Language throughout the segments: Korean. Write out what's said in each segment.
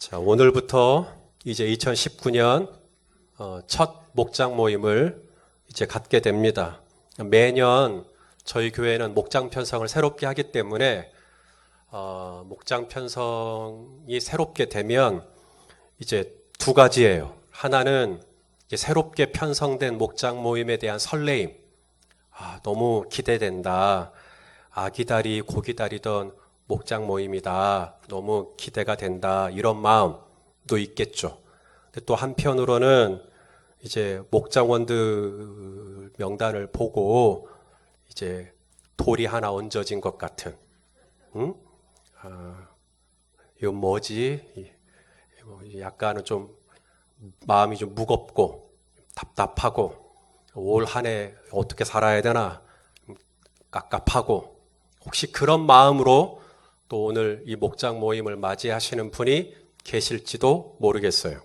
자, 오늘부터 이제 2019년 첫 목장 모임을 이제 갖게 됩니다. 매년 저희 교회는 목장 편성을 새롭게 하기 때문에 목장 편성이 새롭게 되면 이제 두 가지예요. 하나는 이제 새롭게 편성된 목장 모임에 대한 설레임. 너무 기대된다. 아기다리 고기다리던 목장 모임이다. 너무 기대가 된다. 이런 마음도 있겠죠. 근데 또 한편으로는 이제 목장원들 명단을 보고 이제 돌이 하나 얹어진 것 같은, 이거 뭐지? 약간은 좀 마음이 좀 무겁고 답답하고 올 한 해 어떻게 살아야 되나 깝깝하고 혹시 그런 마음으로 또 오늘 이 목장 모임을 맞이하시는 분이 계실지도 모르겠어요.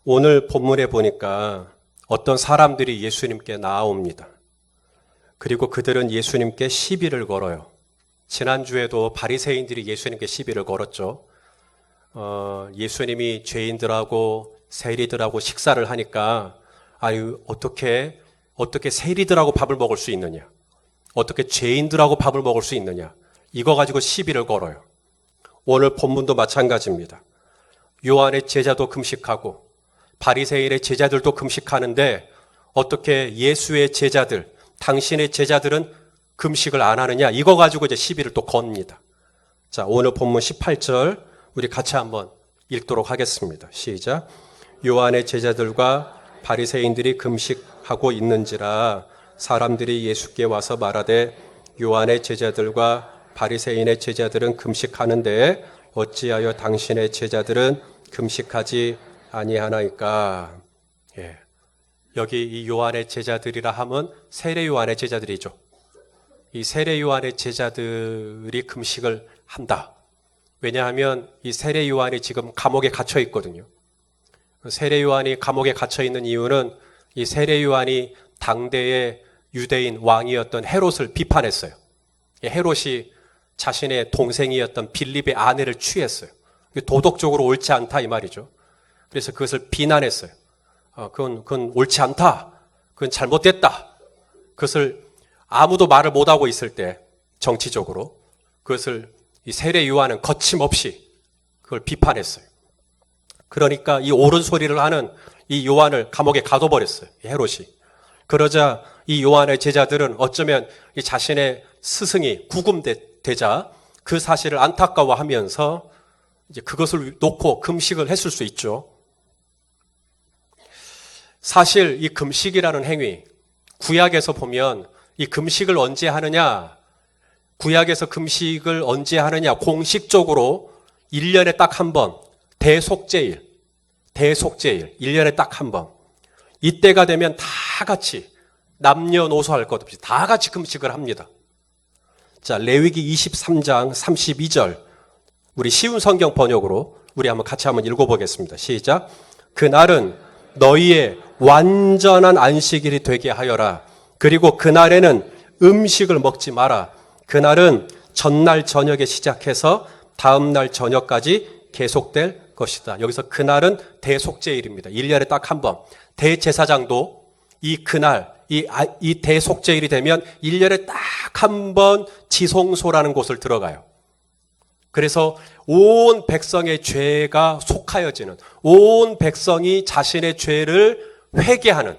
오늘 본문에 보니까 어떤 사람들이 예수님께 나아옵니다. 그리고 그들은 예수님께 시비를 걸어요. 지난주에도 바리새인들이 예수님께 시비를 걸었죠. 예수님이 죄인들하고 세리들하고 식사를 하니까 어떻게 세리들하고 밥을 먹을 수 있느냐? 어떻게 죄인들하고 밥을 먹을 수 있느냐? 이거 가지고 시비를 걸어요. 오늘 본문도 마찬가지입니다. 요한의 제자도 금식하고 바리새인의 제자들도 금식하는데 어떻게 예수의 제자들, 당신의 제자들은 금식을 안 하느냐? 이거 가지고 이제 시비를 또 겁니다. 자, 오늘 본문 18절 우리 같이 한번 읽도록 하겠습니다. 시작. 요한의 제자들과 바리새인들이 금식하고 있는지라 사람들이 예수께 와서 말하되 요한의 제자들과 바리새인의 제자들은 금식하는데 어찌하여 당신의 제자들은 금식하지 아니하나이까? 여기 이 요한의 제자들이라 하면 세례 요한의 제자들이죠. 이 세례 요한의 제자들이 금식을 한다. 왜냐하면 이 세례 요한이 지금 감옥에 갇혀 있거든요. 세례 요한이 감옥에 갇혀 있는 이유는 이 세례 요한이 당대의 유대인 왕이었던 헤롯을 비판했어요. 헤롯이 자신의 동생이었던 빌립의 아내를 취했어요. 도덕적으로 옳지 않다 이 말이죠. 그래서 그것을 비난했어요. 그건 옳지 않다. 그건 잘못됐다. 그것을 아무도 말을 못하고 있을 때 정치적으로 그것을 이 세례 요한은 거침없이 그걸 비판했어요. 그러니까 이 옳은 소리를 하는 이 요한을 감옥에 가둬버렸어요. 헤롯이. 그러자 이 요한의 제자들은 어쩌면 이 자신의 스승이 구금되자 그 사실을 안타까워하면서 이제 그것을 놓고 금식을 했을 수 있죠. 사실 이 금식이라는 행위, 구약에서 보면 이 금식을 언제 하느냐, 구약에서 금식을 언제 하느냐, 공식적으로 1년에 딱 한 번, 대속죄일, 1년에 딱 한 번. 이때가 되면 다 같이 남녀노소 할 것 없이 다 같이 금식을 합니다. 자, 레위기 23장 32절. 우리 쉬운 성경 번역으로 우리 같이 한번 읽어보겠습니다. 시작. 그날은 너희의 완전한 안식일이 되게 하여라. 그리고 그날에는 음식을 먹지 마라. 그날은 전날 저녁에 시작해서 다음날 저녁까지 계속될 것이다. 여기서 그날은 대속죄일입니다. 1년에 딱 한 번. 대제사장도 이 그날, 이 대속죄일이 되면 1년에 딱 한 번 지성소라는 곳을 들어가요. 그래서 온 백성의 죄가 속하여지는, 온 백성이 자신의 죄를 회개하는,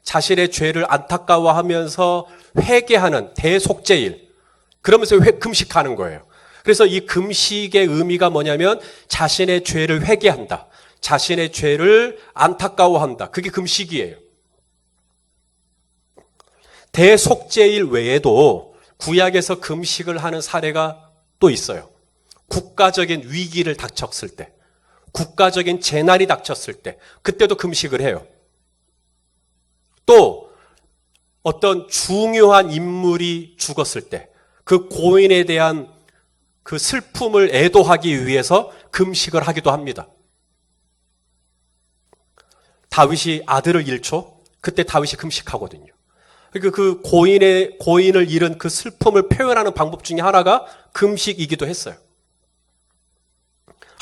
자신의 죄를 안타까워하면서 회개하는 대속죄일. 그러면서 금식하는 거예요. 그래서 이 금식의 의미가 뭐냐면 자신의 죄를 회개한다. 자신의 죄를 안타까워한다. 그게 금식이에요. 대속죄일 외에도 구약에서 금식을 하는 사례가 또 있어요. 국가적인 위기를 닥쳤을 때, 국가적인 재난이 닥쳤을 때, 그때도 금식을 해요. 또 어떤 중요한 인물이 죽었을 때, 그 고인에 대한 그 슬픔을 애도하기 위해서 금식을 하기도 합니다. 다윗이 아들을 잃죠? 그때 다윗이 금식하거든요. 그러니까 그 고인을 잃은 그 슬픔을 표현하는 방법 중에 하나가 금식이기도 했어요.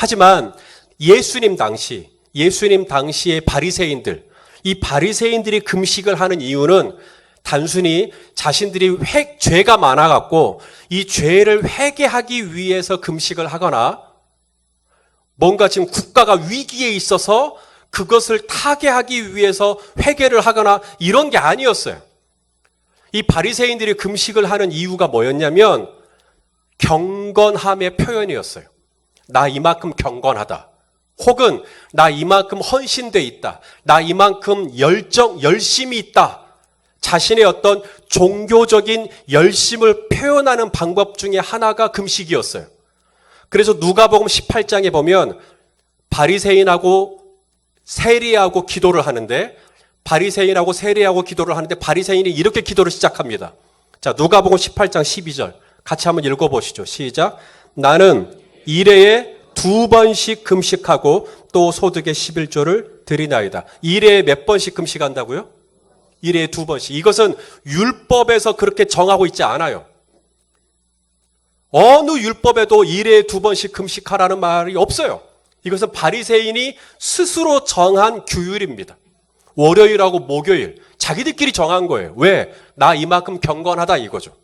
하지만 예수님 당시의 바리새인들, 이 바리새인들이 금식을 하는 이유는 단순히 자신들이 죄가 많아갖고 이 죄를 회개하기 위해서 금식을 하거나 뭔가 지금 국가가 위기에 있어서 그것을 타개하기 위해서 회개를 하거나 이런 게 아니었어요. 이 바리새인들이 금식을 하는 이유가 뭐였냐면 경건함의 표현이었어요. 나 이만큼 경건하다. 혹은 나 이만큼 헌신돼 있다. 나 이만큼 열심이 있다. 자신의 어떤 종교적인 열심을 표현하는 방법 중에 하나가 금식이었어요. 그래서 누가복음 18장에 보면 바리새인하고 세리하고 기도를 하는데 바리새인이 이렇게 기도를 시작합니다. 자, 누가복음 18장 12절 같이 한번 읽어보시죠. 시작. 나는 일회에 2번씩 금식하고 또 소득의 11조를 드리나이다. 일회에 몇 번씩 금식한다고요? 일회에 2번씩. 이것은 율법에서 그렇게 정하고 있지 않아요. 어느 율법에도 일회에 2번씩 금식하라는 말이 없어요. 이것은 바리새인이 스스로 정한 규율입니다. 월요일하고 목요일 자기들끼리 정한 거예요. 왜? 나 이만큼 경건하다 이거죠.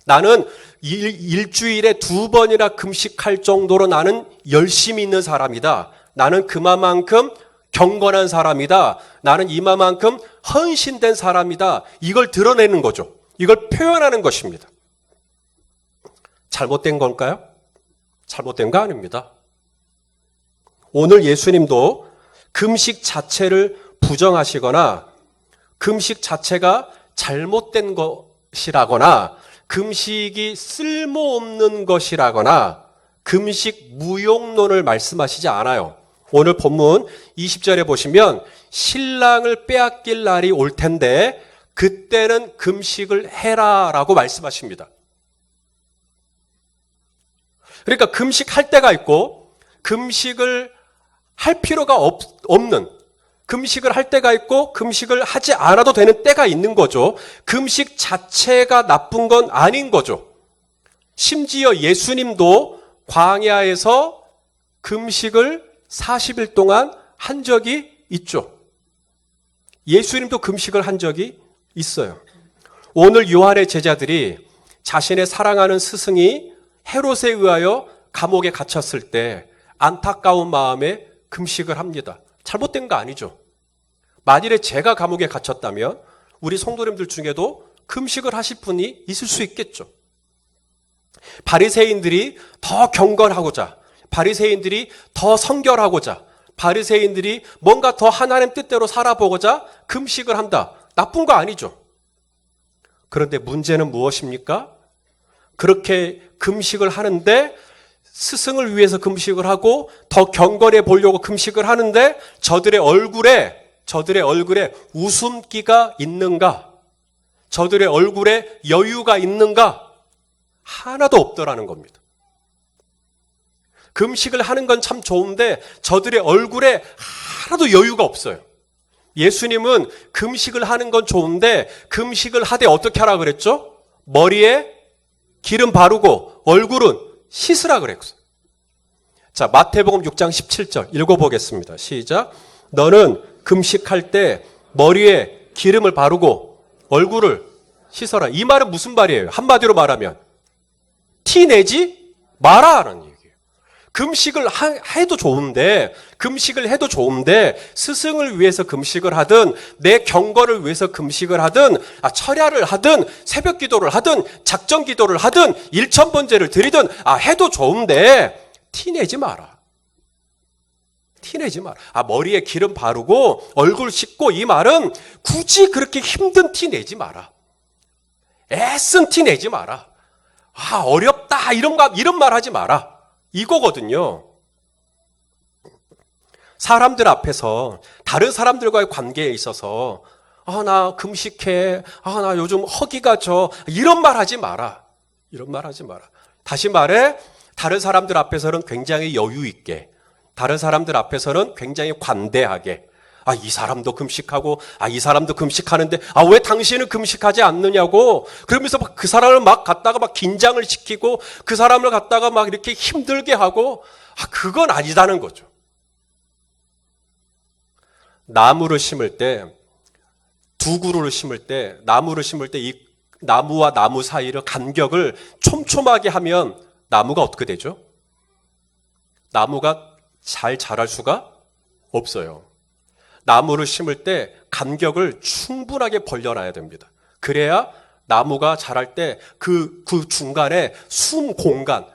나는 일주일에 2번이나 금식할 정도로 나는 열심히 있는 사람이다. 나는 그만큼 경건한 사람이다. 나는 이만큼 헌신된 사람이다. 이걸 드러내는 거죠. 이걸 표현하는 것입니다. 잘못된 걸까요? 잘못된 거 아닙니다. 오늘 예수님도 금식 자체를 부정하시거나 금식 자체가 잘못된 것이라거나 금식이 쓸모없는 것이라거나 금식 무용론을 말씀하시지 않아요. 오늘 본문 20절에 보시면 신랑을 빼앗길 날이 올 텐데 그때는 금식을 해라라고 말씀하십니다. 그러니까 금식할 때가 있고 금식을 할 필요가 없는, 금식을 할 때가 있고 금식을 하지 않아도 되는 때가 있는 거죠. 금식 자체가 나쁜 건 아닌 거죠. 심지어 예수님도 광야에서 금식을 40일 동안 한 적이 있죠. 예수님도 금식을 한 적이 있어요. 오늘 요한의 제자들이 자신의 사랑하는 스승이 헤롯에 의하여 감옥에 갇혔을 때 안타까운 마음에 금식을 합니다. 잘못된 거 아니죠. 만일에 제가 감옥에 갇혔다면 우리 성도님들 중에도 금식을 하실 분이 있을 수 있겠죠. 바리새인들이 더 경건하고자, 바리새인들이 더 성결하고자, 바리새인들이 뭔가 더 하나님 뜻대로 살아보고자 금식을 한다. 나쁜 거 아니죠. 그런데 문제는 무엇입니까? 그렇게 금식을 하는데 스승을 위해서 금식을 하고 더 경건해 보려고 금식을 하는데 저들의 얼굴에 웃음기가 있는가? 저들의 얼굴에 여유가 있는가? 하나도 없더라는 겁니다. 금식을 하는 건 참 좋은데 저들의 얼굴에 하나도 여유가 없어요. 예수님은 금식을 하는 건 좋은데 금식을 하되 어떻게 하라 그랬죠? 머리에 기름 바르고 얼굴은 씻으라 그랬어요. 자, 마태복음 6장 17절 읽어보겠습니다. 시작. 너는 금식할 때 머리에 기름을 바르고 얼굴을 씻어라. 이 말은 무슨 말이에요? 한마디로 말하면 티 내지 마라라는 얘기예요. 금식을 해도 좋은데 스승을 위해서 금식을 하든 내 경건을 위해서 금식을 하든 철야를 하든 새벽 기도를 하든 작정 기도를 하든 일천번제를 드리든 해도 좋은데 티내지 마라. 티내지 마라. 머리에 기름 바르고 얼굴 씻고 이 말은 굳이 그렇게 힘든 티 내지 마라. 애쓴 티 내지 마라. 어렵다 이런 말 하지 마라. 이거거든요. 사람들 앞에서 다른 사람들과의 관계에 있어서 나 금식해. 나 요즘 허기가 져. 이런 말 하지 마라. 이런 말 하지 마라. 다시 말해 다른 사람들 앞에서는 굉장히 여유 있게, 다른 사람들 앞에서는 굉장히 관대하게 이 사람도 금식하고 이 사람도 금식하는데 왜 당신은 금식하지 않느냐고 그러면서 그 사람을 갖다가 긴장을 시키고 그 사람을 갖다가 이렇게 힘들게 하고 그건 아니다는 거죠. 나무를 심을 때, 두 그루를 심을 때, 나무를 심을 때 이 나무와 나무 사이를 간격을 촘촘하게 하면 나무가 어떻게 되죠? 나무가 잘 자랄 수가 없어요. 나무를 심을 때 간격을 충분하게 벌려놔야 됩니다. 그래야 나무가 자랄 때 그 중간에 숨 공간,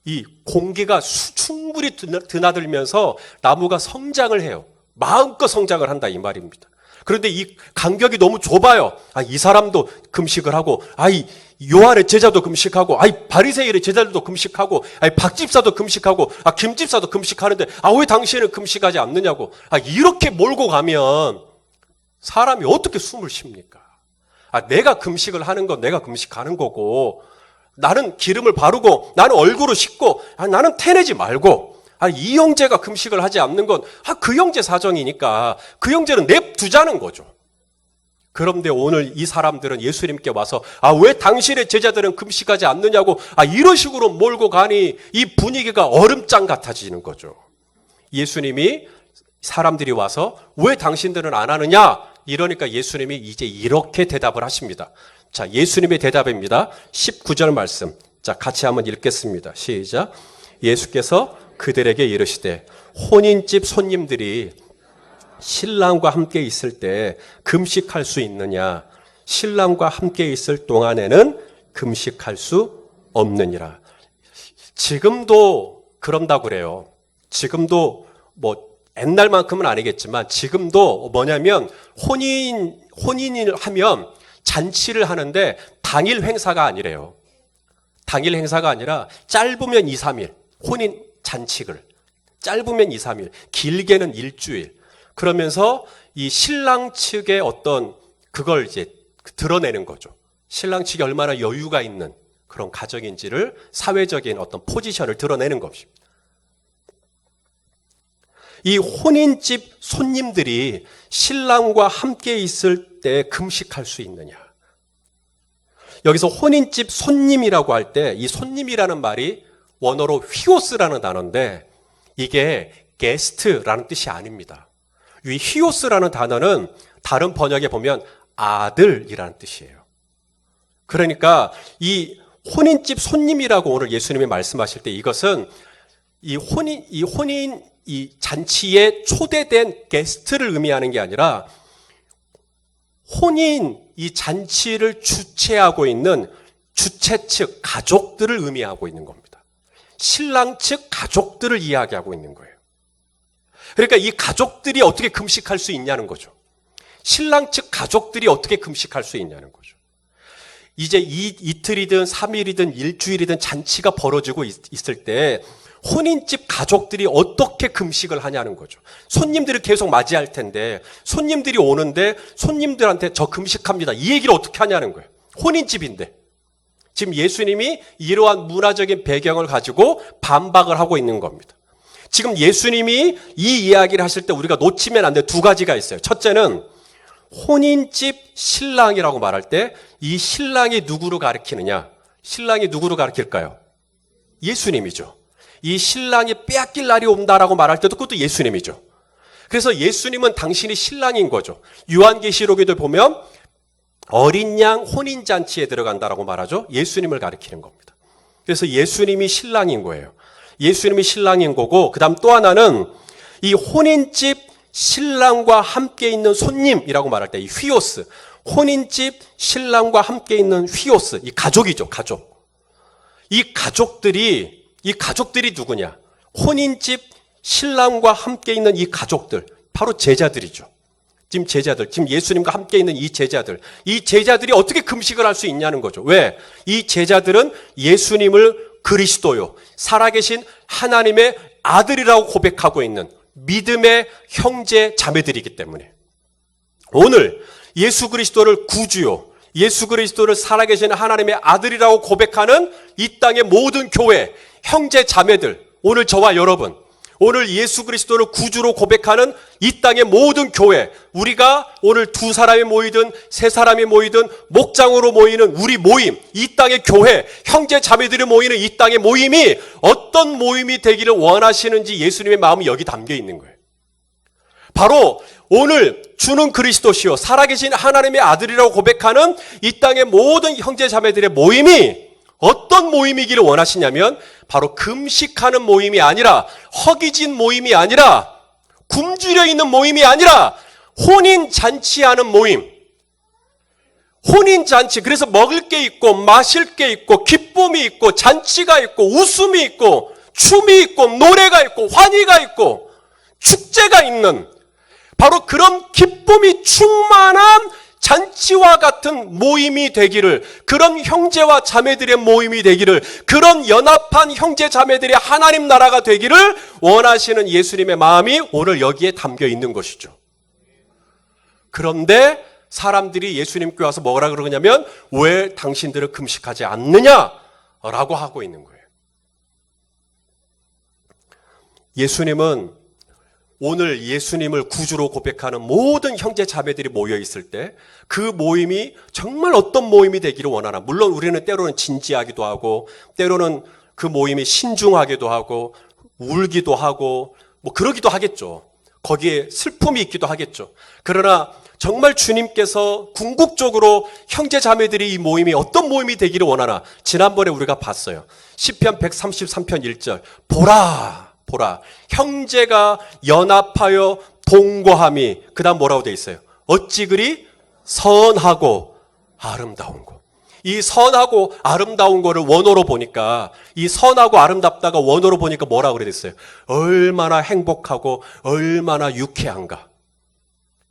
이 공기가 충분히 드나들면서 나무가 성장을 해요. 마음껏 성장을 한다 이 말입니다. 그런데 이 간격이 너무 좁아요. 이 사람도 금식을 하고, 이 요한의 제자도 금식하고, 바리새인의 제자들도 금식하고, 박 집사도 금식하고, 김 집사도 금식하는데, 왜 당신은 금식하지 않느냐고. 이렇게 몰고 가면 사람이 어떻게 숨을 쉽니까? 내가 금식을 하는 건 내가 금식하는 거고, 나는 기름을 바르고, 나는 얼굴을 씻고, 나는 태내지 말고, 이 형제가 금식을 하지 않는 건 그 형제 사정이니까 그 형제는 냅두자는 거죠. 그런데 오늘 이 사람들은 예수님께 와서 왜 당신의 제자들은 금식하지 않느냐고 이런 식으로 몰고 가니 이 분위기가 얼음장 같아지는 거죠. 예수님이 사람들이 와서 왜 당신들은 안 하느냐? 이러니까 예수님이 이제 이렇게 대답을 하십니다. 자, 예수님의 대답입니다. 19절 말씀. 자, 같이 한번 읽겠습니다. 시작. 예수께서 그들에게 이르시되 혼인집 손님들이 신랑과 함께 있을 때 금식할 수 있느냐? 신랑과 함께 있을 동안에는 금식할 수 없느니라. 지금도 그런다고 그래요. 지금도 옛날만큼은 아니겠지만 지금도 뭐냐면 혼인을 하면 잔치를 하는데 당일 행사가 아니래요. 당일 행사가 아니라 짧으면 2, 3일 혼인 잔치를 짧으면 2, 3일 길게는 일주일 그러면서 이 신랑 측의 어떤 그걸 이제 드러내는 거죠. 신랑 측이 얼마나 여유가 있는 그런 가정인지를 사회적인 어떤 포지션을 드러내는 것입니다. 이 혼인집 손님들이 신랑과 함께 있을 때 금식할 수 있느냐? 여기서 혼인집 손님이라고 할 때 이 손님이라는 말이 원어로 휘오스라는 단어인데 이게 게스트라는 뜻이 아닙니다. 이 휘오스라는 단어는 다른 번역에 보면 아들이라는 뜻이에요. 그러니까 이 혼인집 손님이라고 오늘 예수님이 말씀하실 때 이것은 이 잔치에 초대된 게스트를 의미하는 게 아니라 혼인 이 잔치를 주최하고 있는 주최 측 가족들을 의미하고 있는 겁니다. 신랑 측 가족들을 이야기하고 있는 거예요. 그러니까 이 가족들이 어떻게 금식할 수 있냐는 거죠. 신랑 측 가족들이 어떻게 금식할 수 있냐는 거죠. 이제 이틀이든 3일이든 일주일이든 잔치가 벌어지고 있을 때 혼인집 가족들이 어떻게 금식을 하냐는 거죠. 손님들을 계속 맞이할 텐데 손님들이 오는데 손님들한테 저 금식합니다. 이 얘기를 어떻게 하냐는 거예요. 혼인집인데. 지금 예수님이 이러한 문화적인 배경을 가지고 반박을 하고 있는 겁니다. 지금 예수님이 이 이야기를 하실 때 우리가 놓치면 안 될 두 가지가 있어요. 첫째는 혼인집 신랑이라고 말할 때 이 신랑이 누구를 가리키느냐? 신랑이 누구를 가리킬까요? 예수님이죠. 이 신랑이 빼앗길 날이 온다라고 말할 때도 그것도 예수님이죠. 그래서 예수님은 당신이 신랑인 거죠. 요한계시록에도 보면 어린 양 혼인잔치에 들어간다라고 말하죠. 예수님을 가리키는 겁니다. 그래서 예수님이 신랑인 거예요. 예수님이 신랑인 거고 그 다음 또 하나는 이 혼인집 신랑과 함께 있는 손님이라고 말할 때 이 휘오스 혼인집 신랑과 함께 있는 휘오스 이 가족이죠. 가족. 이 가족들이 누구냐? 혼인집 신랑과 함께 있는 이 가족들 바로 제자들이죠. 지금 예수님과 함께 있는 이 제자들이 어떻게 금식을 할 수 있냐는 거죠. 왜? 이 제자들은 예수님을 그리스도요, 살아계신 하나님의 아들이라고 고백하고 있는 믿음의 형제 자매들이기 때문에 오늘 예수 그리스도를 구주요, 예수 그리스도를 살아계신 하나님의 아들이라고 고백하는 이 땅의 모든 교회, 형제 자매들, 오늘 저와 여러분, 오늘 예수 그리스도를 구주로 고백하는 이 땅의 모든 교회, 우리가 오늘 두 사람이 모이든 세 사람이 모이든 목장으로 모이는 우리 모임, 이 땅의 교회, 형제 자매들이 모이는 이 땅의 모임이 어떤 모임이 되기를 원하시는지 예수님의 마음이 여기 담겨 있는 거예요. 바로 오늘 주는 그리스도시요 살아계신 하나님의 아들이라고 고백하는 이 땅의 모든 형제 자매들의 모임이 어떤 모임이기를 원하시냐면 바로 금식하는 모임이 아니라 허기진 모임이 아니라 굶주려 있는 모임이 아니라 혼인잔치하는 모임. 혼인잔치, 그래서 먹을 게 있고 마실 게 있고 기쁨이 있고 잔치가 있고 웃음이 있고 춤이 있고 노래가 있고 환희가 있고 축제가 있는 바로 그런 기쁨이 충만한 잔치와 같은 모임이 되기를, 그런 형제와 자매들의 모임이 되기를, 그런 연합한 형제 자매들의 하나님 나라가 되기를 원하시는 예수님의 마음이 오늘 여기에 담겨 있는 것이죠. 그런데 사람들이 예수님께 와서 뭐라 그러냐면 왜 당신들은 금식하지 않느냐라고 하고 있는 거예요. 예수님은 오늘 예수님을 구주로 고백하는 모든 형제 자매들이 모여 있을 때 그 모임이 정말 어떤 모임이 되기를 원하나. 물론 우리는 때로는 진지하기도 하고 때로는 그 모임이 신중하기도 하고 울기도 하고 뭐 그러기도 하겠죠. 거기에 슬픔이 있기도 하겠죠. 그러나 정말 주님께서 궁극적으로 형제 자매들이 이 모임이 어떤 모임이 되기를 원하나. 지난번에 우리가 봤어요. 시편 133편 1절 보라 보라 형제가 연합하여 동거함이, 그 다음 뭐라고 돼 있어요? 어찌 그리 선하고 아름다운 것. 이 선하고 아름다운 거를 원어로 보니까, 이 선하고 아름답다가 원어로 보니까 뭐라고 그래 됐어요? 얼마나 행복하고 얼마나 유쾌한가.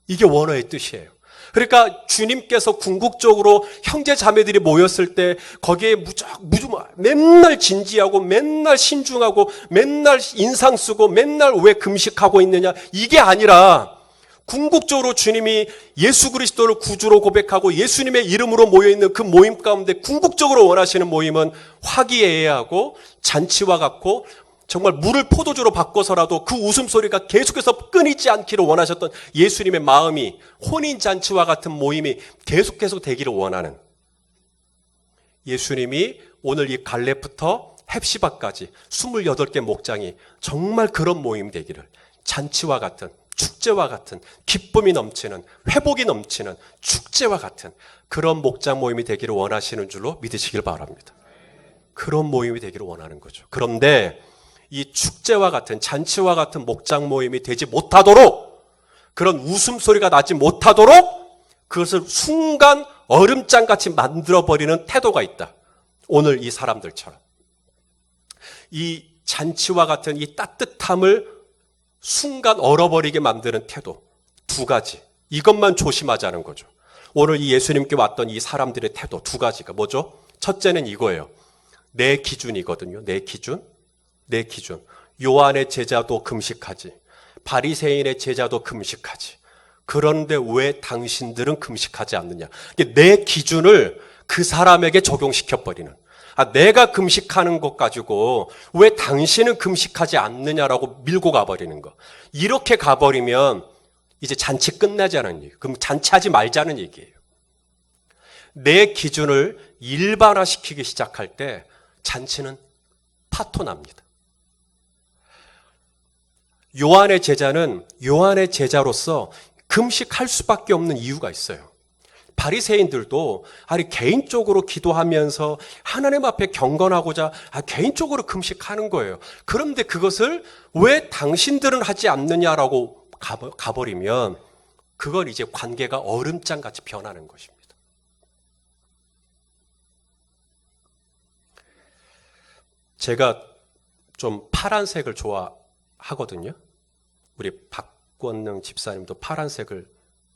이게 원어의 뜻이에요. 그러니까 주님께서 궁극적으로 형제 자매들이 모였을 때 거기에 맨날 진지하고 맨날 신중하고 맨날 인상 쓰고 맨날 왜 금식하고 있느냐, 이게 아니라 궁극적으로 주님이 예수 그리스도를 구주로 고백하고 예수님의 이름으로 모여있는 그 모임 가운데 궁극적으로 원하시는 모임은 화기애애하고 잔치와 같고 정말 물을 포도주로 바꿔서라도 그 웃음소리가 계속해서 끊이지 않기를 원하셨던 예수님의 마음이 혼인잔치와 같은 모임이 계속 되기를 원하는, 예수님이 오늘 이 갈렙부터 헵시바까지 28개 목장이 정말 그런 모임이 되기를, 잔치와 같은, 축제와 같은, 기쁨이 넘치는, 회복이 넘치는 축제와 같은 그런 목장 모임이 되기를 원하시는 줄로 믿으시길 바랍니다. 그런 모임이 되기를 원하는 거죠. 그런데 이 축제와 같은, 잔치와 같은 목장 모임이 되지 못하도록, 그런 웃음소리가 나지 못하도록 그것을 순간 얼음장같이 만들어버리는 태도가 있다. 오늘 이 사람들처럼. 이 잔치와 같은 이 따뜻함을 순간 얼어버리게 만드는 태도. 두 가지. 이것만 조심하자는 거죠. 오늘 이 예수님께 왔던 이 사람들의 태도 두 가지가 뭐죠? 첫째는 이거예요. 내 기준이거든요. 내 기준. 내 기준. 요한의 제자도 금식하지. 바리새인의 제자도 금식하지. 그런데 왜 당신들은 금식하지 않느냐. 내 기준을 그 사람에게 적용시켜버리는. 내가 금식하는 것 가지고 왜 당신은 금식하지 않느냐라고 밀고 가버리는 거. 이렇게 가버리면 이제 잔치 끝나자는 얘기예요. 그럼 잔치하지 말자는 얘기예요. 내 기준을 일반화시키기 시작할 때 잔치는 파토납니다. 요한의 제자는 요한의 제자로서 금식할 수밖에 없는 이유가 있어요. 바리새인들도 개인적으로 기도하면서 하나님 앞에 경건하고자 개인적으로 금식하는 거예요. 그런데 그것을 왜 당신들은 하지 않느냐라고 가버리면 그건 이제 관계가 얼음장같이 변하는 것입니다. 제가 좀 파란색을 좋아하거든요. 우리 박권능 집사님도 파란색을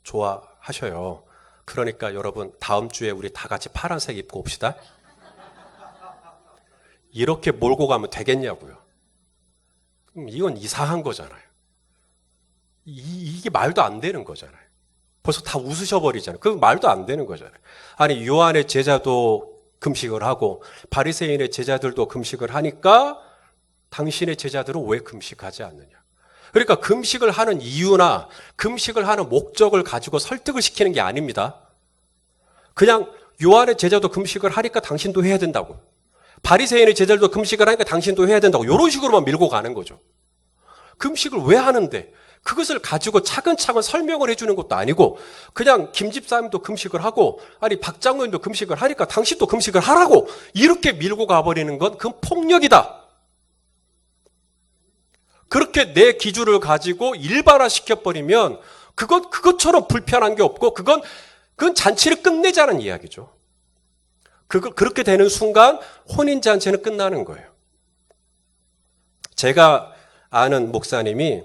좋아하셔요. 그러니까 여러분 다음 주에 우리 다 같이 파란색 입고 옵시다. 이렇게 몰고 가면 되겠냐고요. 그럼 이건 이상한 거잖아요. 이게 말도 안 되는 거잖아요. 벌써 다 웃으셔버리잖아요. 그 말도 안 되는 거잖아요. 아니 요한의 제자도 금식을 하고 바리새인의 제자들도 금식을 하니까 당신의 제자들은 왜 금식하지 않느냐? 그러니까 금식을 하는 이유나 금식을 하는 목적을 가지고 설득을 시키는 게 아닙니다. 그냥 요한의 제자도 금식을 하니까 당신도 해야 된다고. 바리새인의 제자들도 금식을 하니까 당신도 해야 된다고. 이런 식으로만 밀고 가는 거죠. 금식을 왜 하는데? 그것을 가지고 차근차근 설명을 해주는 것도 아니고 그냥 김 집사님도 금식을 하고 아니 박 장로님도 금식을 하니까 당신도 금식을 하라고 이렇게 밀고 가버리는 건 그건 폭력이다. 그렇게 내 기준을 가지고 일반화시켜버리면 그것처럼 불편한 게 없고 그건 잔치를 끝내자는 이야기죠. 그렇게 되는 순간 혼인잔치는 끝나는 거예요. 제가 아는 목사님이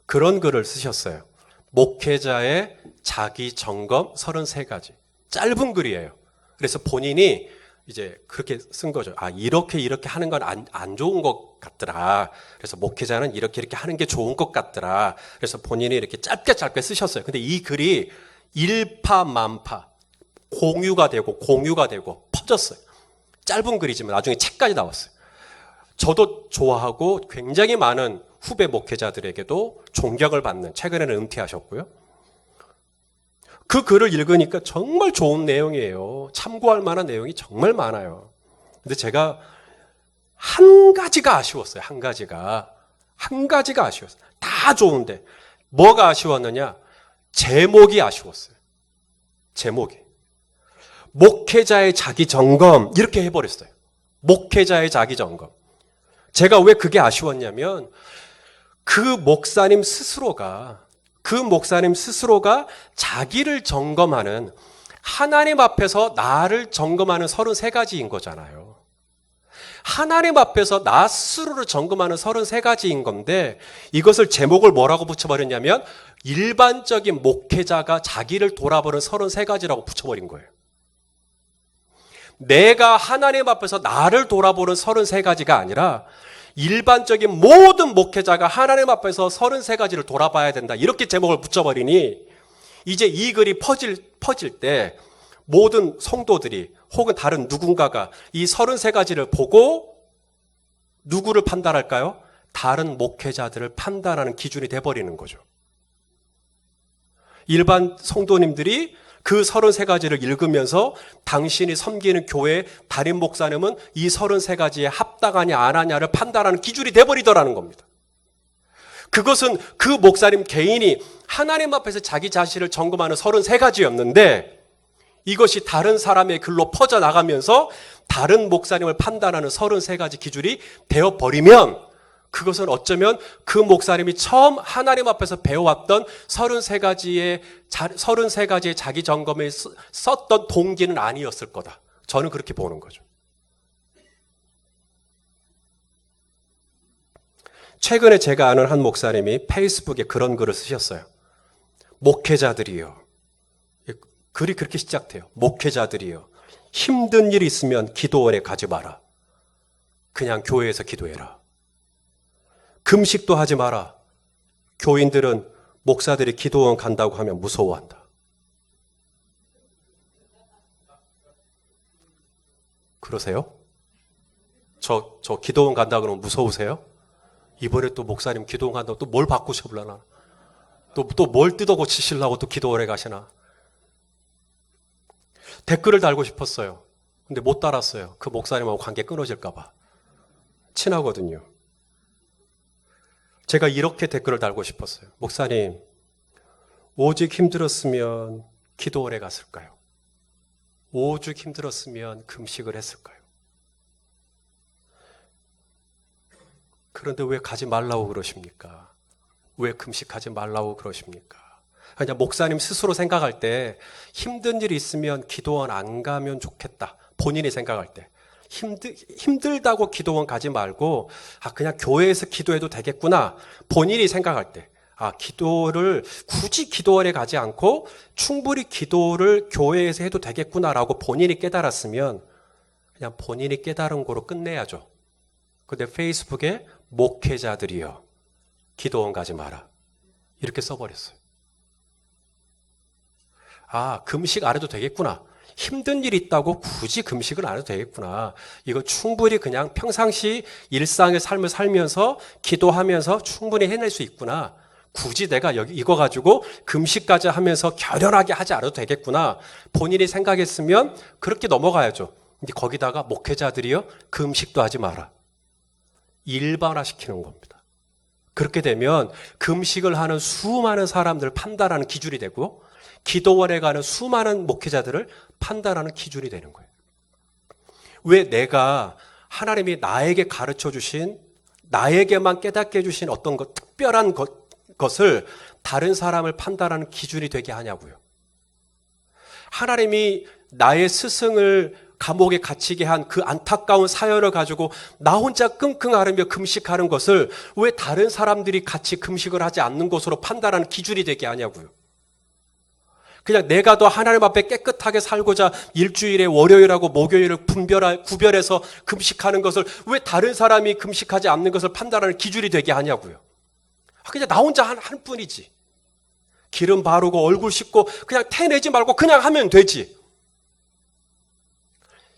그런 글을 쓰셨어요. 목회자의 자기 점검 33가지. 짧은 글이에요. 그래서 본인이 이제 그렇게 쓴 거죠. 아, 이렇게 하는 건 안 좋은 것 같더라. 그래서 목회자는 이렇게 하는 게 좋은 것 같더라. 그래서 본인이 이렇게 짧게 쓰셨어요. 근데 이 글이 일파만파 공유가 되고 퍼졌어요. 짧은 글이지만 나중에 책까지 나왔어요. 저도 좋아하고 굉장히 많은 후배 목회자들에게도 존경을 받는, 최근에는 은퇴하셨고요. 그 글을 읽으니까 정말 좋은 내용이에요. 참고할 만한 내용이 정말 많아요. 근데 제가 한 가지가 아쉬웠어요. 한 가지가 아쉬웠어요. 다 좋은데 뭐가 아쉬웠느냐? 제목이 아쉬웠어요. 제목이. 목회자의 자기 점검 이렇게 해버렸어요. 목회자의 자기 점검. 제가 왜 그게 아쉬웠냐면 그 목사님 스스로가 자기를 점검하는 하나님 앞에서 나를 점검하는 33가지인 거잖아요. 하나님 앞에서 나 스스로를 점검하는 33가지인 건데 이것을 제목을 뭐라고 붙여버렸냐면 일반적인 목회자가 자기를 돌아보는 33가지라고 붙여버린 거예요. 내가 하나님 앞에서 나를 돌아보는 33가지가 아니라 일반적인 모든 목회자가 하나님 앞에서 33가지를 돌아봐야 된다. 이렇게 제목을 붙여버리니 이제 이 글이 퍼질 때 모든 성도들이 혹은 다른 누군가가 이 33가지를 보고 누구를 판단할까요? 다른 목회자들을 판단하는 기준이 돼버리는 거죠. 일반 성도님들이 그 33가지를 읽으면서 당신이 섬기는 교회 담임 목사님은 이 33가지에 합당하냐 안 하냐를 판단하는 기준이 돼버리더라는 겁니다. 그것은 그 목사님 개인이 하나님 앞에서 자기 자신을 점검하는 33가지였는데 이것이 다른 사람의 글로 퍼져나가면서 다른 목사님을 판단하는 33가지 기준이 되어버리면 그것은 어쩌면 그 목사님이 처음 하나님 앞에서 배워왔던 33가지의 자기 점검에 썼던 동기는 아니었을 거다. 저는 그렇게 보는 거죠. 최근에 제가 아는 한 목사님이 페이스북에 그런 글을 쓰셨어요. 목회자들이요. 글이 그렇게 시작돼요. 목회자들이요. 힘든 일 있으면 기도원에 가지 마라. 그냥 교회에서 기도해라. 금식도 하지 마라. 교인들은 목사들이 기도원 간다고 하면 무서워한다. 그러세요? 저 기도원 간다 그러면 무서우세요? 이번에 또 목사님 기도원 간다고 또 뭘 바꾸셔보려나? 또 뭘 뜯어 고치시려고 또 기도원에 가시나? 댓글을 달고 싶었어요. 근데 못 달았어요. 그 목사님하고 관계 끊어질까 봐. 친하거든요. 제가 이렇게 댓글을 달고 싶었어요. 목사님, 오직 힘들었으면 기도원에 갔을까요? 오직 힘들었으면 금식을 했을까요? 그런데 왜 가지 말라고 그러십니까? 왜 금식하지 말라고 그러십니까? 그냥 목사님 스스로 생각할 때 힘든 일이 있으면 기도원 안 가면 좋겠다. 본인이 생각할 때. 힘들다고 기도원 가지 말고 그냥 교회에서 기도해도 되겠구나. 본인이 생각할 때. 기도를 굳이 기도원에 가지 않고 충분히 기도를 교회에서 해도 되겠구나라고 본인이 깨달았으면 그냥 본인이 깨달은 거로 끝내야죠. 근데 페이스북에 목회자들이요. 기도원 가지 마라. 이렇게 써버렸어요. 금식 안 해도 되겠구나. 힘든 일이 있다고 굳이 금식을 안 해도 되겠구나. 이거 충분히 그냥 평상시 일상의 삶을 살면서 기도하면서 충분히 해낼 수 있구나. 굳이 내가 이거 가지고 금식까지 하면서 결연하게 하지 않아도 되겠구나. 본인이 생각했으면 그렇게 넘어가야죠. 근데 거기다가 목회자들이요, 금식도 하지 마라. 일반화시키는 겁니다. 그렇게 되면 금식을 하는 수많은 사람들을 판단하는 기준이 되고 기도원에 가는 수많은 목회자들을 판단하는 기준이 되는 거예요. 왜 내가 하나님이 나에게 가르쳐 주신, 나에게만 깨닫게 해주신 어떤 특별한 것을 다른 사람을 판단하는 기준이 되게 하냐고요. 하나님이 나의 스승을 감옥에 갇히게 한 그 안타까운 사연을 가지고 나 혼자 끙끙 앓으며 금식하는 것을 왜 다른 사람들이 같이 금식을 하지 않는 것으로 판단하는 기준이 되게 하냐고요. 그냥 내가 더 하나님 앞에 깨끗하게 살고자 일주일에 월요일하고 목요일을 구별해서 금식하는 것을 왜 다른 사람이 금식하지 않는 것을 판단하는 기준이 되게 하냐고요. 그냥 나 혼자 한 뿐이지. 기름 바르고 얼굴 씻고 그냥 태내지 말고 그냥 하면 되지.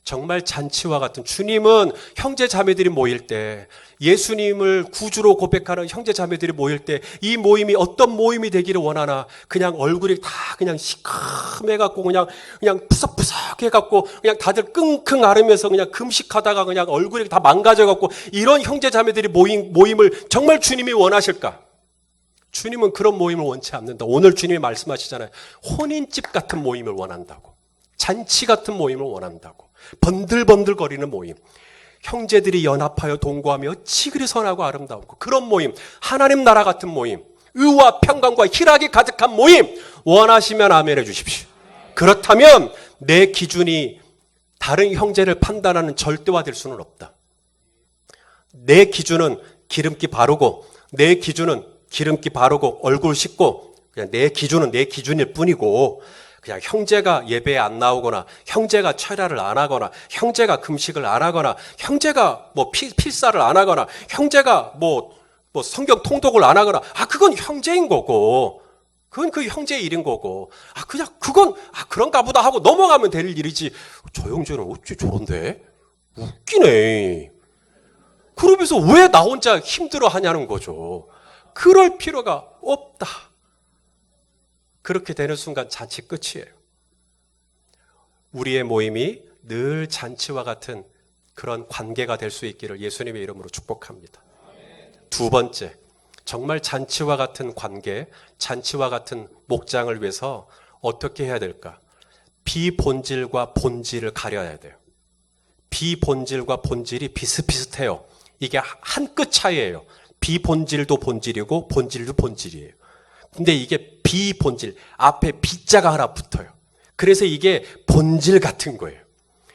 정말 잔치와 같은, 주님은 형제 자매들이 모일 때, 예수님을 구주로 고백하는 형제 자매들이 모일 때 이 모임이 어떤 모임이 되기를 원하나? 그냥 얼굴이 다 그냥 시커매갖고 그냥 푸석푸석 해갖고 그냥 다들 끙끙 앓으면서 그냥 금식하다가 그냥 얼굴이 다 망가져갖고 이런 형제 자매들이 모임을 정말 주님이 원하실까? 주님은 그런 모임을 원치 않는다. 오늘 주님이 말씀하시잖아요. 혼인집 같은 모임을 원한다고. 잔치 같은 모임을 원한다고. 번들번들거리는 모임. 형제들이 연합하여 동거하며 지그리 선하고 아름다우고 그런 모임. 하나님 나라 같은 모임. 의와 평강과 희락이 가득한 모임. 원하시면 아멘해 주십시오. 그렇다면 내 기준이 다른 형제를 판단하는 절대화될 수는 없다. 내 기준은 기름기 바르고 내 기준은 기름기 바르고 얼굴 씻고 그냥 내 기준은 내 기준일 뿐이고 그냥 형제가 예배에 안 나오거나 형제가 철야를 안 하거나 형제가 금식을 안 하거나 형제가 필사를 안 하거나 형제가 성경 통독을 안 하거나 그건 형제인 거고 그건 그 형제의 일인 거고 그냥 그건 그런가 보다 하고 넘어가면 될 일이지. 저 형제는 어찌 저런데? 웃기네. 그러면서 왜 나 혼자 힘들어 하냐는 거죠. 그럴 필요가 없다. 그렇게 되는 순간 잔치 끝이에요. 우리의 모임이 늘 잔치와 같은 그런 관계가 될 수 있기를 예수님의 이름으로 축복합니다. 두 번째, 정말 잔치와 같은 관계, 잔치와 같은 목장을 위해서 어떻게 해야 될까? 비본질과 본질을 가려야 돼요. 비본질과 본질이 비슷비슷해요. 이게 한 끗 차이예요. 비본질도 본질이고 본질도 본질이에요. 근데 이게 비본질, 앞에 비자가 하나 붙어요. 그래서 이게 본질 같은 거예요.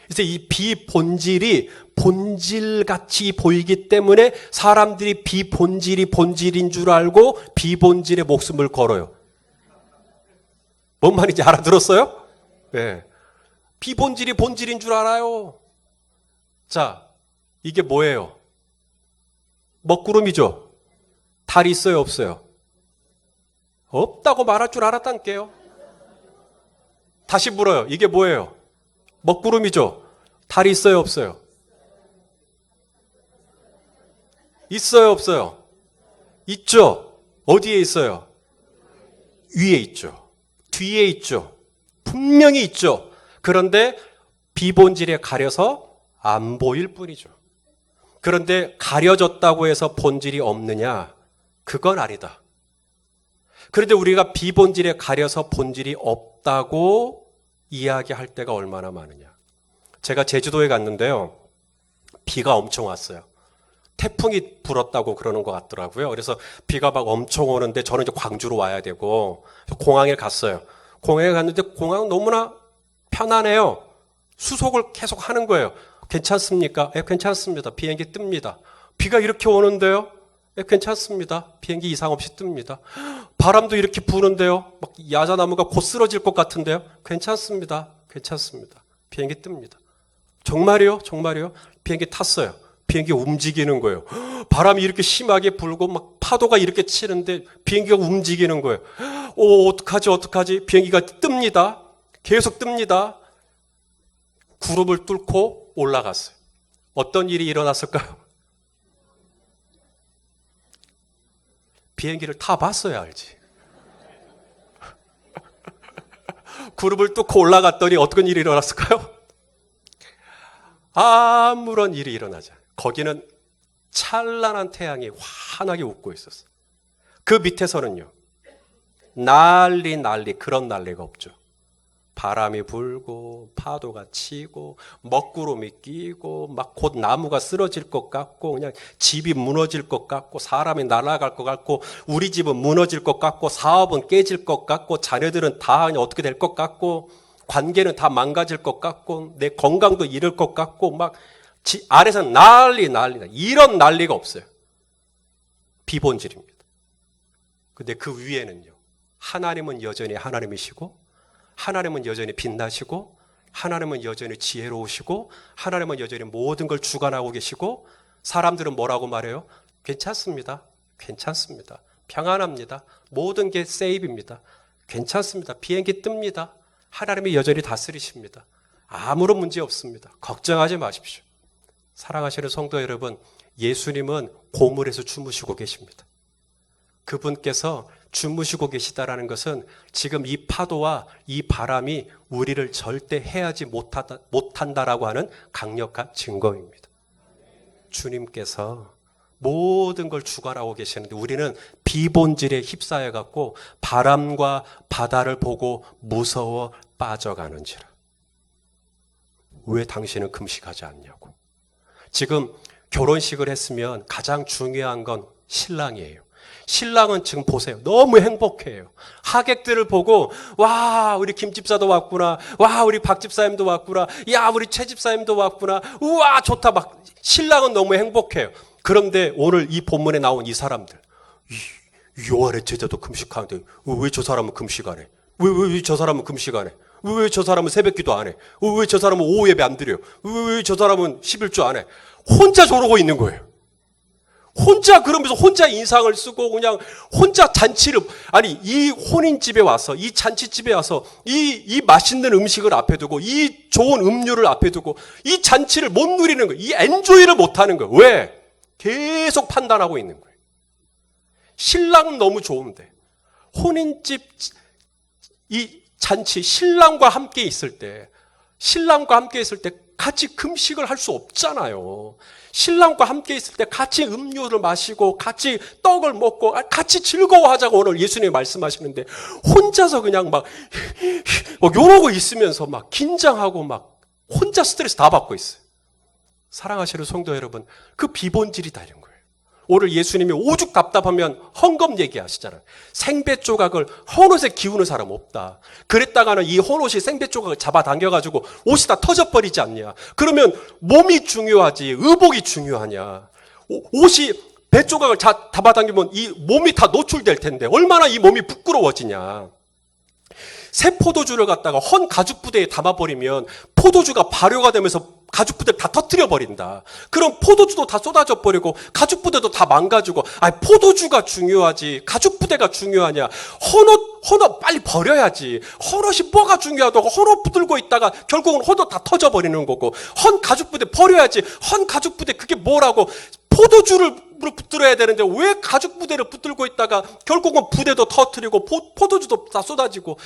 그래서 이 비본질이 본질같이 보이기 때문에 사람들이 비본질이 본질인 줄 알고 비본질의 목숨을 걸어요. 뭔 말인지 알아들었어요? 네. 비본질이 본질인 줄 알아요. 자, 이게 뭐예요? 먹구름이죠? 달이 있어요, 없어요? 없다고 말할 줄 알았다니까요. 다시 물어요. 이게 뭐예요? 먹구름이죠? 달이 있어요, 없어요? 있어요, 없어요? 있죠? 어디에 있어요? 위에 있죠. 뒤에 있죠. 분명히 있죠. 그런데 비본질에 가려서 안 보일 뿐이죠. 그런데 가려졌다고 해서 본질이 없느냐? 그건 아니다. 그런데 우리가 비본질에 가려서 본질이 없다고 이야기할 때가 얼마나 많으냐. 제가 제주도에 갔는데요. 비가 엄청 왔어요. 태풍이 불었다고 그러는 것 같더라고요. 그래서 비가 막 엄청 오는데 저는 이제 광주로 와야 되고 공항에 갔어요. 공항에 갔는데 공항은 너무나 편안해요. 수속을 계속 하는 거예요. 괜찮습니까? 괜찮습니다. 비행기 뜹니다. 비가 이렇게 오는데요. 괜찮습니다. 비행기 이상 없이 뜹니다. 바람도 이렇게 부는데요. 막 야자나무가 곧 쓰러질 것 같은데요. 괜찮습니다. 괜찮습니다. 비행기 뜹니다. 정말이요? 정말이요? 비행기 탔어요. 비행기 움직이는 거예요. 바람이 이렇게 심하게 불고 막 파도가 이렇게 치는데 비행기가 움직이는 거예요. 어떡하지? 비행기가 뜹니다. 계속 뜹니다. 그룹을 뚫고 올라갔어요. 어떤 일이 일어났을까요? 비행기를 타봤어야 알지. 그룹을 뚫고 올라갔더니 어떤 일이 일어났을까요? 아무런 일이 일어나지 않아요. 거기는 찬란한 태양이 환하게 웃고 있었어요. 그 밑에서는요, 난리 그런 난리가 없죠. 바람이 불고 파도가 치고 먹구름이 끼고 막 곧 나무가 쓰러질 것 같고 그냥 집이 무너질 것 같고 사람이 날아갈 것 같고 우리 집은 무너질 것 같고 사업은 깨질 것 같고 자녀들은 다 어떻게 될 것 같고 관계는 다 망가질 것 같고 내 건강도 잃을 것 같고 막 아래서는 난리 이런 난리가 없어요. 비본질입니다. 근데 그 위에는요, 하나님은 여전히 하나님이시고 하나님은 여전히 빛나시고 하나님은 여전히 지혜로우시고 하나님은 여전히 모든 걸 주관하고 계시고 사람들은 뭐라고 말해요? 괜찮습니다. 평안합니다. 모든 게 세이브입니다. 괜찮습니다. 비행기 뜹니다. 하나님이 여전히 다스리십니다. 아무런 문제 없습니다. 걱정하지 마십시오. 사랑하시는 성도 여러분, 예수님은 고물에서 주무시고 계십니다. 그분께서 주무시고 계시다라는 것은 지금 이 파도와 이 바람이 우리를 절대 해하지 못한다라고 하는 강력한 증거입니다. 주님께서 모든 걸 주관하고 계시는데 우리는 비본질에 휩싸여 갖고 바람과 바다를 보고 무서워 빠져가는지라. 왜 당신은 금식하지 않냐고. 지금 결혼식을 했으면 가장 중요한 건 신랑이에요. 신랑은 지금 보세요. 너무 행복해요. 하객들을 보고 와 우리 김집사도 왔구나. 와 우리 박집사님도 왔구나. 야 우리 최집사님도 왔구나. 우와 좋다. 막 신랑은 너무 행복해요. 그런데 오늘 이 본문에 나온 이 사람들 요한의 제자도 금식하는데 왜 저 사람은 금식 안 해? 왜 저 사람은 금식 안 해? 왜 저 사람은 새벽기도 안 해? 왜 저 사람은 오후 예배 안 드려? 왜 저 사람은 11조 안 해? 혼자 저러고 있는 거예요. 혼자 그러면서 혼자 인상을 쓰고 그냥 혼자 잔치를 아니 이 혼인집에 와서 이 잔치집에 와서 이 맛있는 음식을 앞에 두고 이 좋은 음료를 앞에 두고 이 잔치를 못 누리는 거예요. 이 엔조이를 못 하는 거예요. 왜? 계속 판단하고 있는 거예요. 신랑은 너무 좋은데 혼인집 이 잔치 신랑과 함께 있을 때 같이 금식을 할 수 없잖아요. 신랑과 함께 있을 때 같이 음료를 마시고 같이 떡을 먹고 같이 즐거워하자고 오늘 예수님이 말씀하시는데 혼자서 그냥 막 이러고 있으면서 막 긴장하고 막 혼자 스트레스 다 받고 있어요. 사랑하시는 성도 여러분, 그 비본질이다 이런 거예요. 오늘 예수님이 오죽 답답하면 헝겊 얘기하시잖아요. 생배 조각을 헌옷에 기우는 사람 없다. 그랬다가는 이 헌옷이 생배 조각을 잡아당겨가지고 옷이 다 터져버리지 않냐. 그러면 몸이 중요하지 의복이 중요하냐. 옷이 배 조각을 잡아당기면 이 몸이 다 노출될 텐데 얼마나 이 몸이 부끄러워지냐. 새 포도주를 갖다가 헌 가죽 부대에 담아버리면 포도주가 발효가 되면서 가죽 부대를 다 터뜨려 버린다. 그럼 포도주도 다 쏟아져 버리고 가죽 부대도 다 망가지고 포도주가 중요하지 가죽 부대가 중요하냐. 헌옷 빨리 버려야지. 헌옷이 뭐가 중요하다고 헌옷 붙들고 있다가 결국은 헌옷 다 터져 버리는 거고 헌 가죽 부대 버려야지. 헌 가죽 부대 그게 뭐라고. 포도주를 붙들어야 되는데 왜 가죽 부대를 붙들고 있다가 결국은 부대도 터뜨리고 포도주도 다 쏟아지고.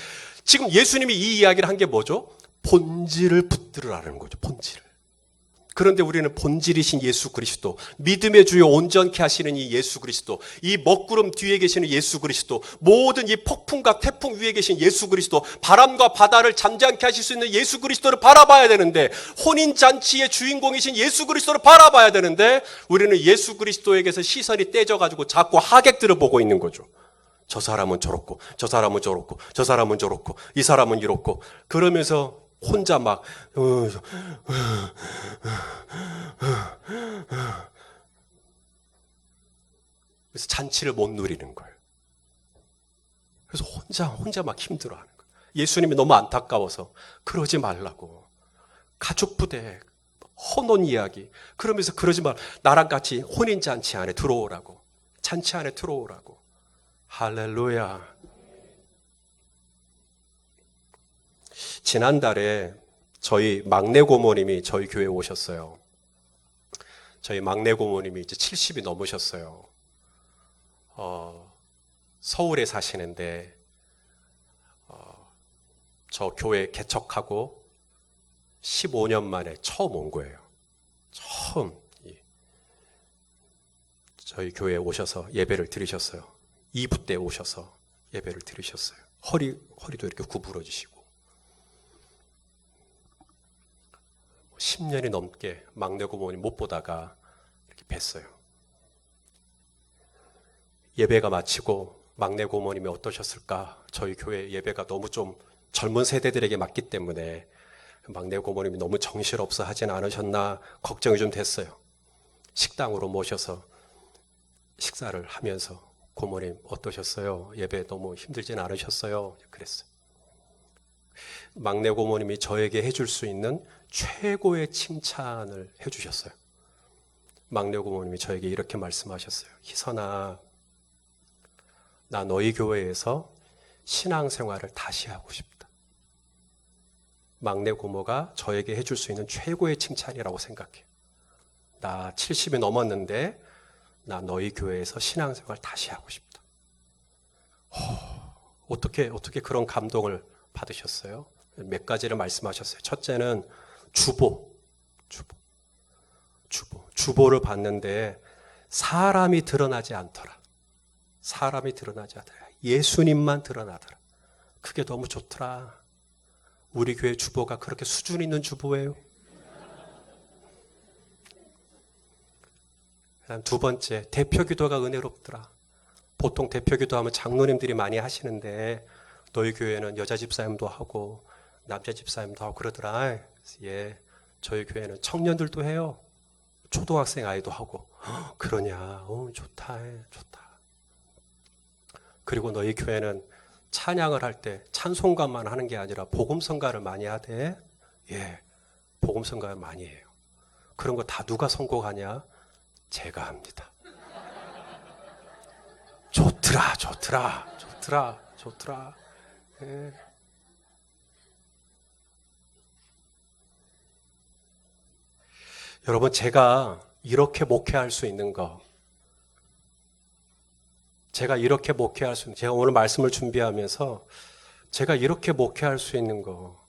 지금 예수님이 이 이야기를 한 게 뭐죠? 본질을 붙들으라는 거죠. 본질을. 그런데 우리는 본질이신 예수 그리스도, 믿음의 주요 온전케 하시는 이 예수 그리스도, 이 먹구름 뒤에 계시는 예수 그리스도, 모든 이 폭풍과 태풍 위에 계신 예수 그리스도, 바람과 바다를 잠잠케 하실 수 있는 예수 그리스도를 바라봐야 되는데, 혼인잔치의 주인공이신 예수 그리스도를 바라봐야 되는데 우리는 예수 그리스도에게서 시선이 떼져가지고 자꾸 하객들을 보고 있는 거죠. 저 사람은 저렇고 저 사람은 저렇고 저 사람은 저렇고 이 사람은 이렇고 그러면서 혼자 막 그래서 잔치를 못 누리는 거예요. 그래서 혼자 막 힘들어하는 거예요. 예수님이 너무 안타까워서 그러지 말라고. 가족 부대, 혼혼 이야기 그러면서 그러지 말. 나랑 같이 혼인 잔치 안에 들어오라고. 잔치 안에 들어오라고. 할렐루야. 지난달에 저희 막내 고모님이 저희 교회에 오셨어요. 저희 막내 고모님이 이제 70이 넘으셨어요. 서울에 사시는데 저 교회 개척하고 15년 만에 처음 온 거예요. 처음 저희 교회에 오셔서 예배를 드리셨어요. 2부 때 오셔서 예배를 드리셨어요. 허리도 이렇게 구부러지시고 10년이 넘게 막내 고모님 못 보다가 이렇게 뵀어요. 예배가 마치고 막내 고모님이 어떠셨을까? 저희 교회 예배가 너무 좀 젊은 세대들에게 맞기 때문에 막내 고모님이 너무 정신없어 하진 않으셨나 걱정이 좀 됐어요. 식당으로 모셔서 식사를 하면서 고모님 어떠셨어요? 예배 너무 힘들진 않으셨어요? 그랬어요. 막내 고모님이 저에게 해줄 수 있는 최고의 칭찬을 해주셨어요. 막내 고모님이 저에게 이렇게 말씀하셨어요. 희선아, 나 너희 교회에서 신앙생활을 다시 하고 싶다. 막내 고모가 저에게 해줄 수 있는 최고의 칭찬이라고 생각해. 나 70이 넘었는데 나 너희 교회에서 신앙생활 다시 하고 싶다. 어떻게 그런 감동을 받으셨어요? 몇 가지를 말씀하셨어요. 첫째는 주보를 봤는데 사람이 드러나지 않더라. 사람이 드러나지 않더라. 예수님만 드러나더라. 그게 너무 좋더라. 우리 교회 주보가 그렇게 수준 있는 주보예요. 그다음 두 번째, 대표기도가 은혜롭더라. 보통 대표기도하면 장로님들이 많이 하시는데 너희 교회는 여자 집사님도 하고 남자 집사님도 하고 그러더라. 예, 저희 교회는 청년들도 해요. 초등학생 아이도 하고. 그러냐? 좋다. 그리고 너희 교회는 찬양을 할 때 찬송가만 하는 게 아니라 복음성가를 많이 하대. 예, 복음성가를 많이 해요. 그런 거 다 누가 선곡하냐? 제가 합니다. 좋더라. 예. 여러분, 제가 이렇게 목회할 수 있는 거, 제가 오늘 말씀을 준비하면서 제가 이렇게 목회할 수 있는 거,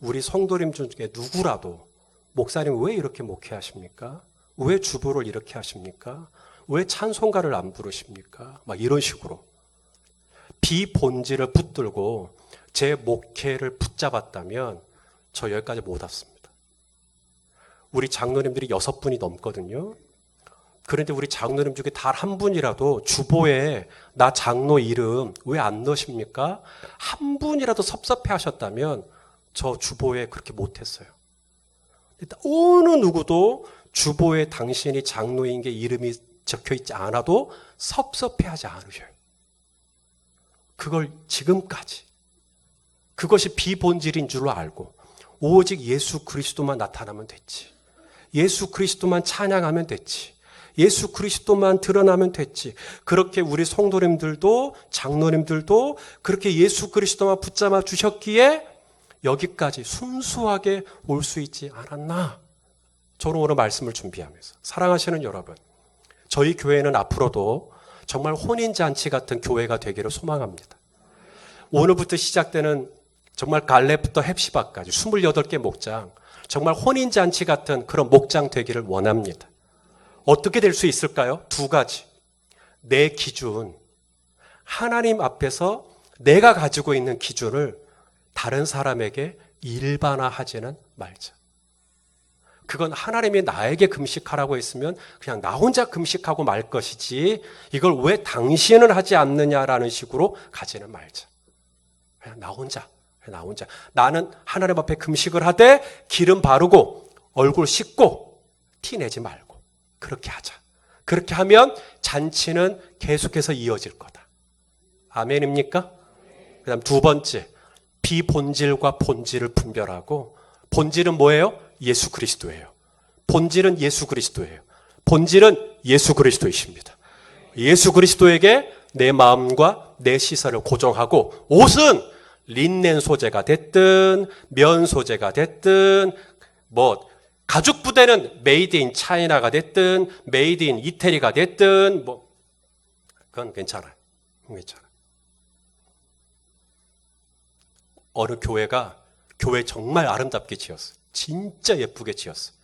우리 성도님 중에 누구라도 목사님 왜 이렇게 목회하십니까? 왜 주보를 이렇게 하십니까? 왜 찬송가를 안 부르십니까? 막 이런 식으로 비본질을 붙들고 제 목회를 붙잡았다면 저 여기까지 못 왔습니다. 우리 장로님들이 6분이 넘거든요. 그런데 우리 장로님 중에 단 한 분이라도 주보에 나 장로 이름 왜 안 넣으십니까? 한 분이라도 섭섭해 하셨다면 저 주보에 그렇게 못했어요. 어느 누구도 주보에 당신이 장로인 게 이름이 적혀 있지 않아도 섭섭해 하지 않으셔요. 그걸 지금까지. 그것이 비본질인 줄로 알고 오직 예수 그리스도만 나타나면 됐지. 예수 그리스도만 찬양하면 됐지. 예수 그리스도만 드러나면 됐지. 그렇게 우리 성도님들도 장로님들도 그렇게 예수 그리스도만 붙잡아 주셨기에 여기까지 순수하게 올 수 있지 않았나. 저는 오늘 말씀을 준비하면서 사랑하시는 여러분, 저희 교회는 앞으로도 정말 혼인잔치 같은 교회가 되기를 소망합니다. 오늘부터 시작되는 정말 갈렙부터 헵시바까지 28개 목장, 정말 혼인잔치 같은 그런 목장 되기를 원합니다. 어떻게 될 수 있을까요? 2가지. 내 기준, 하나님 앞에서 내가 가지고 있는 기준을 다른 사람에게 일반화하지는 말자. 그건 하나님이 나에게 금식하라고 했으면 그냥 나 혼자 금식하고 말 것이지 이걸 왜 당신은 하지 않느냐라는 식으로 가지는 말자. 그냥 나 혼자. 나는 하나님 앞에 금식을 하되 기름 바르고 얼굴 씻고 티 내지 말고 그렇게 하자. 그렇게 하면 잔치는 계속해서 이어질 거다. 아멘입니까? 그 다음 2번째, 비본질과 본질을 분별하고, 본질은 뭐예요? 예수 그리스도예요. 본질은 예수 그리스도예요. 본질은 예수 그리스도이십니다. 예수 그리스도에게 내 마음과 내 시선을 고정하고, 옷은 린넨 소재가 됐든 면 소재가 됐든 뭐 가죽 부대는 메이드 인 차이나가 됐든 메이드 인 이태리가 됐든 뭐 그건 괜찮아요. 괜찮아요. 어느 교회가 교회 정말 아름답게 지었어요. 진짜 예쁘게 지었어요.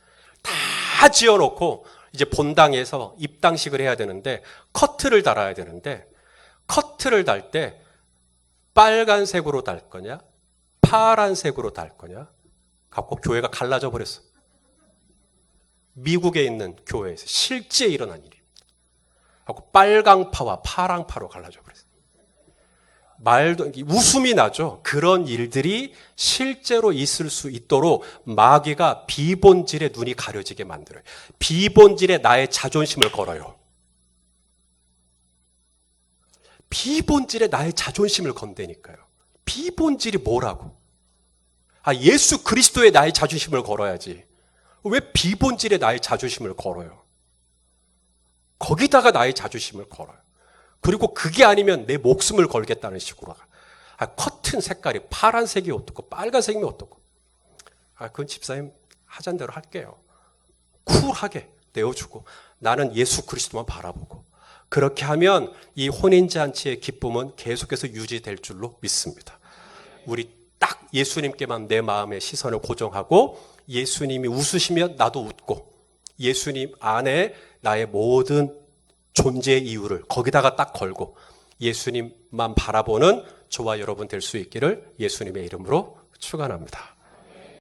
다 지어놓고 이제 본당에서 입당식을 해야 되는데 커트를 달아야 되는데 커트를 달 때 빨간색으로 달 거냐 파란색으로 달 거냐 갖고 교회가 갈라져 버렸어. 미국에 있는 교회에서 실제 일어난 일입니다. 갖고 빨강파와 파랑파로 갈라져 버렸어요. 말도 웃음이 나죠. 그런 일들이 실제로 있을 수 있도록 마귀가 비본질의 눈이 가려지게 만들어요. 비본질에 나의 자존심을 걸어요. 비본질에 나의 자존심을 건다니까요. 비본질이 뭐라고? 예수 그리스도에 나의 자존심을 걸어야지. 왜 비본질에 나의 자존심을 걸어요? 거기다가 나의 자존심을 걸어요. 그리고 그게 아니면 내 목숨을 걸겠다는 식으로. 커튼 색깔이 파란색이 어떻고 빨간색이 어떻고. 그건 집사님 하자는 대로 할게요. 쿨하게 내어주고 나는 예수 그리스도만 바라보고. 그렇게 하면 이 혼인잔치의 기쁨은 계속해서 유지될 줄로 믿습니다. 우리 딱 예수님께만 내 마음의 시선을 고정하고 예수님이 웃으시면 나도 웃고 예수님 안에 나의 모든 존재의 이유를 거기다가 딱 걸고 예수님만 바라보는 저와 여러분 될 수 있기를 예수님의 이름으로 축원합니다.